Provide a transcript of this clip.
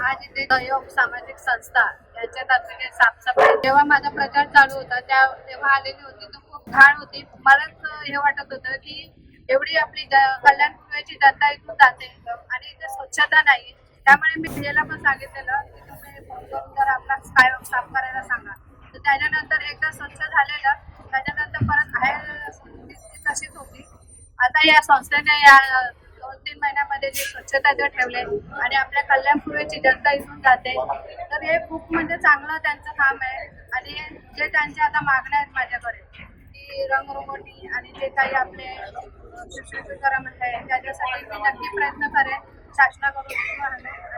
आज इथे सहयोग सामाजिक संस्था यांच्यातर्फे साफसफाई जेव्हा माझा प्रचार चालू होता तेव्हा आलेली होती तर खूप घाण होती. मलाच हे वाटत होतं की एवढी आपली कल्याण पूर्वेची जनता इथून जाते आणि इथे स्वच्छता नाही. त्यामुळे मी याला पण सांगितलेलं की तुम्ही फोन करून जर आपला स्काय साफ करायला सांगा. तर त्याच्यानंतर एकदा स्वच्छ झालेलं त्याच्यानंतर परत आहे ती तशीच होती. आता या संस्थेने या 2-3 महिन्यामध्ये जे स्वच्छता जे ठेवले आणि आपल्या कल्याणपूर्वेची जनता इथून जाते तर हे खूप म्हणजे चांगलं त्यांचं काम आहे. आणि जे त्यांच्या आता मागण्या आहेत माझ्याकडे की रंगरंगोटी आणि जे काही आपले सुशोभीकरण आहे त्याच्यासाठी मी नक्की प्रयत्न करेन शासनाकडून